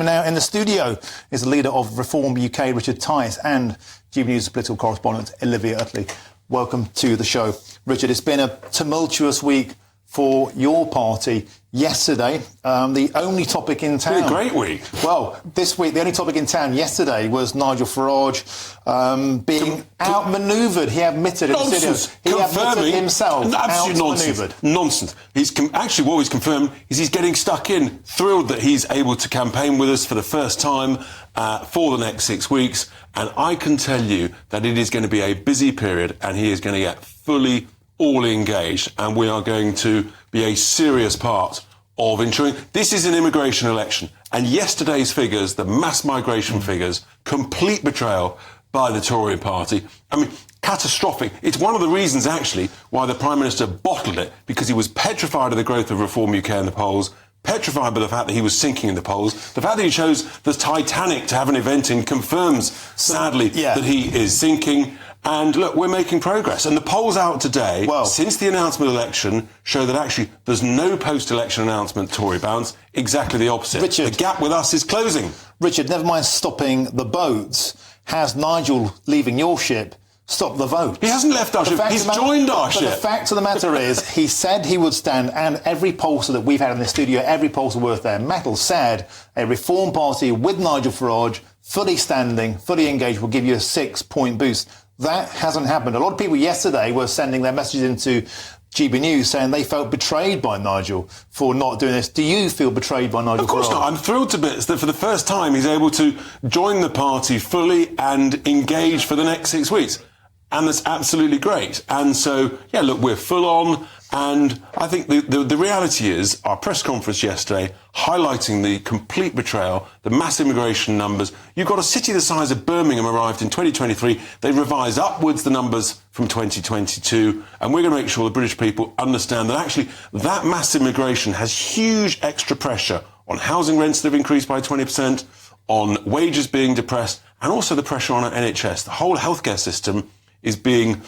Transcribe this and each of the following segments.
me now in the studio is the leader of Reform UK, Richard Tice, and GB News political correspondent Olivia Utley. Welcome to the show. Richard, it's been a tumultuous week for your party. Yesterday, the only topic in town... It's been a great week. Well, this week, the only topic in town yesterday was Nigel Farage being outmanoeuvred. He admitted in the studio. He admitted himself outmanoeuvred. Nonsense. Actually, what he's confirmed is he's getting stuck in. Thrilled that he's able to campaign with us for the first time for the next 6 weeks. And I can tell you that it is going to be a busy period and he is going to get fully all engaged, and we are going to be a serious part of ensuring this is an immigration election. And yesterday's figures, the mass migration figures, complete betrayal by the Tory party. I mean, catastrophic. It's one of the reasons, actually, why the Prime Minister bottled it, because he was petrified of the growth of Reform UK in the polls, petrified by the fact that he was sinking in the polls. The fact that he chose the Titanic to have an event in confirms, sadly, that he is sinking. And look, we're making progress. And the polls out today, since the announcement of the election, show that actually there's no post-election announcement Tory bounce. Exactly the opposite. Richard, the gap with us is closing. Richard, never mind stopping the votes. Has Nigel leaving your ship stopped the vote? He hasn't left our ship. He's joined our ship. But the fact of the matter is, he said he would stand, and every pollster that we've had in the studio, every pollster worth their metal, said a Reform Party with Nigel Farage, fully standing, fully engaged, will give you a 6-point boost. That hasn't happened. A lot of people yesterday were sending their messages into GB News saying they felt betrayed by Nigel for not doing this. Do you feel betrayed by Nigel Farage? Of course not. I'm thrilled to bits that for the first time he's able to join the party fully and engage for the next 6 weeks. And that's absolutely great. And so, yeah, look, we're full on. And I think the reality is our press conference yesterday highlighting the complete betrayal, the mass immigration numbers. You've got a city the size of Birmingham arrived in 2023. They revised upwards the numbers from 2022. And we're going to make sure the British people understand that actually that mass immigration has huge extra pressure on housing rents that have increased by 20%, on wages being depressed, and also the pressure on our NHS. The whole healthcare system is being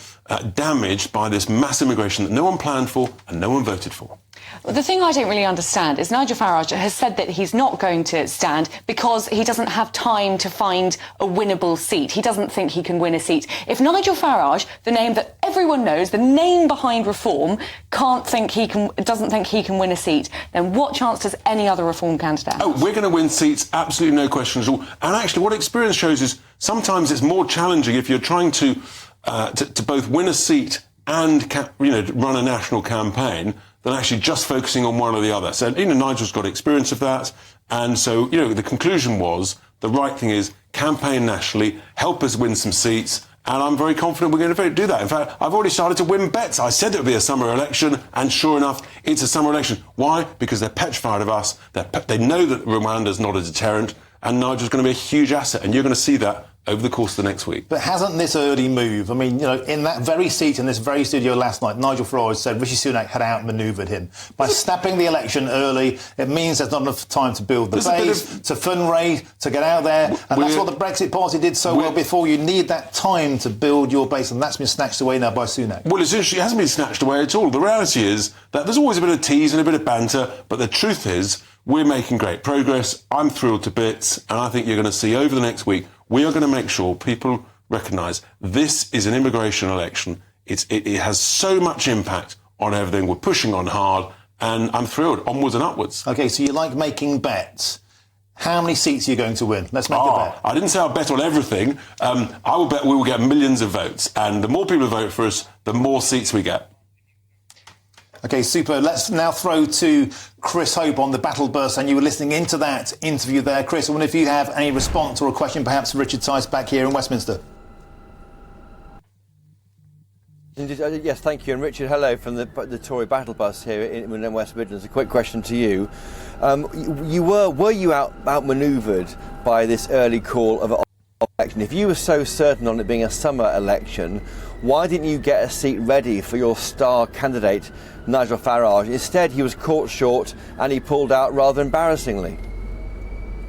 damaged by this mass immigration that no one planned for and no one voted for. Well, the thing I don't really understand is Nigel Farage has said that he's not going to stand because he doesn't have time to find a winnable seat. He doesn't think he can win a seat. If Nigel Farage, the name that everyone knows, the name behind Reform, doesn't think he can win a seat, then what chance does any other Reform candidate have? Oh, we're going to win seats, absolutely no question at all. And actually, what experience shows is sometimes it's more challenging if you're trying to both win a seat and run a national campaign than actually just focusing on one or the other. So, Nigel's got experience of that. And so, the conclusion was the right thing is campaign nationally, help us win some seats. And I'm very confident we're going to do that. In fact, I've already started to win bets. I said it would be a summer election, and sure enough, it's a summer election. Why? Because they're petrified of us. They know that Rwanda's not a deterrent, and Nigel's going to be a huge asset. And you're going to see that over the course of the next week. But hasn't this early move, I mean, in that very seat in this very studio last night, Nigel Farage said Rishi Sunak had outmanoeuvred him. By snapping the election early, it means there's not enough time to build the base, to fundraise, to get out there. And that's what the Brexit Party did so well before. You need that time to build your base, and that's been snatched away now by Sunak. Well, it hasn't been snatched away at all. The reality is that there's always a bit of tease and a bit of banter, but the truth is we're making great progress. I'm thrilled to bits, and I think you're going to see over the next week we are going to make sure people recognise this is an immigration election. It has so much impact on everything. We're pushing on hard, and I'm thrilled. Onwards and upwards. OK, so you like making bets. How many seats are you going to win? Let's make a bet. I didn't say I'll bet on everything. I will bet we will get millions of votes. And the more people vote for us, the more seats we get. OK, super. Let's now throw to Chris Hope on the battle bus. And you were listening into that interview there. Chris, I wonder if you have any response or a question perhaps for Richard Tice back here in Westminster. Yes, thank you. And Richard, hello from the Tory battle bus here in West Midlands. A quick question to you. Were you outmanoeuvred by this early call of election? If you were so certain on it being a summer election, why didn't you get a seat ready for your star candidate, Nigel Farage? Instead, he was caught short and he pulled out rather embarrassingly.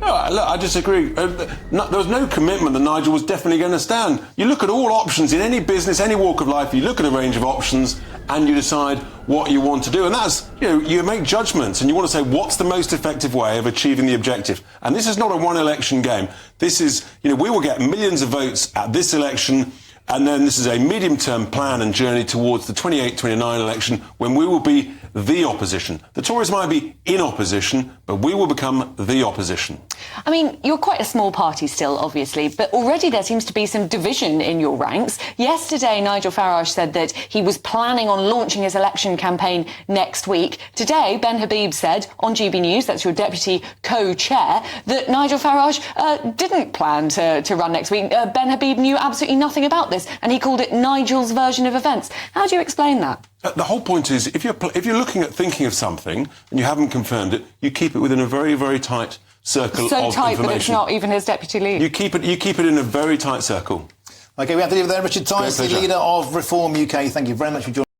No, look, I disagree. There was no commitment that Nigel was definitely going to stand. You look at all options in any business, any walk of life, you look at a range of options, and you decide what you want to do. And that's, you make judgments and you want to say what's the most effective way of achieving the objective. And this is not a one-election game. This is, we will get millions of votes at this election, and then this is a medium-term plan and journey towards the 28-29 election when we will be the opposition. The Tories might be in opposition, but we will become the opposition. I mean, you're quite a small party still, obviously, but already there seems to be some division in your ranks. Yesterday, Nigel Farage said that he was planning on launching his election campaign next week. Today, Ben Habib said on GB News, that's your deputy co-chair, that Nigel Farage didn't plan to run next week. Ben Habib knew absolutely nothing about this, and he called it Nigel's version of events. How do you explain that? The whole point is, if you're looking at thinking of something and you haven't confirmed it, you keep it within a very, very tight circle of information. So tight that it's not even his deputy lead. You keep it in a very tight circle. OK, we have to leave it there. Richard Tice, the leader of Reform UK. Thank you very much for joining us.